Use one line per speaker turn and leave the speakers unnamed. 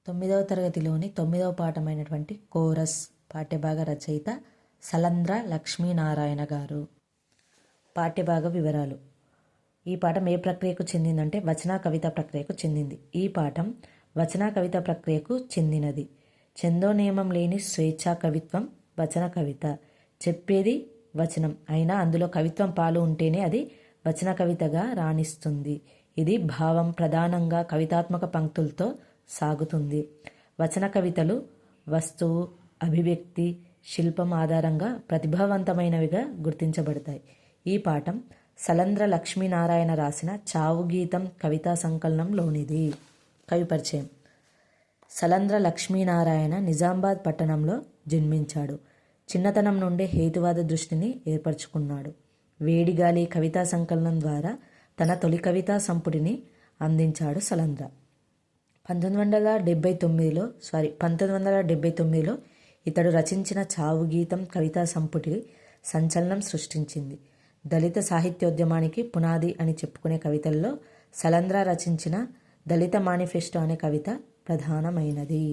9వ తరగతిలోని 9వ పాఠమైనటువంటి కోరస్ పాఠ్యభాగ రచయిత సలంద్ర లక్ష్మీనారాయణ గారు. పాఠ్యభాగ వివరాలు. ఈ పాఠం ఏ ప్రక్రియకు చెందిందంటే వచన కవిత ప్రక్రియకు చెందింది. ఈ పాఠం వచన కవిత ప్రక్రియకు చెందినది. ఛందో నియమం లేని స్వేచ్ఛా కవిత్వం వచన కవిత. చెప్పేది వచనం అయినా అందులో కవిత్వం పాలు ఉంటేనే అది వచన కవితగా రాణిస్తుంది. ఇది భావం ప్రధానంగా కవితాత్మక పంక్తులతో సాగుతుంది. వచన కవితలు వస్తువు, అభివ్యక్తి, శిల్పం ఆధారంగా ప్రతిభావంతమైనవిగా గుర్తించబడతాయి. ఈ పాఠం సలంద్ర లక్ష్మీనారాయణ రాసిన చావు గీతం కవితా సంకలనంలోనిది. కవి పరిచయం. సలంద్ర లక్ష్మీనారాయణ నిజామాబాద్ పట్టణంలో జన్మించాడు. చిన్నతనం నుండే హేతువాద దృష్టిని ఏర్పరచుకున్నాడు. వేడిగాలి కవితా సంకలనం ద్వారా తన తొలి కవితా సంపుటిని అందించాడు సలంద్ర. 1979లో ఇతడు రచించిన చావు గీతం కవితా సంపుటి సంచలనం సృష్టించింది. దళిత సాహిత్యోద్యమానికి పునాది అని చెప్పుకునే కవితల్లో సలంద్ర రచించిన దళిత మేనిఫెస్టో అనే కవిత ప్రధానమైనది.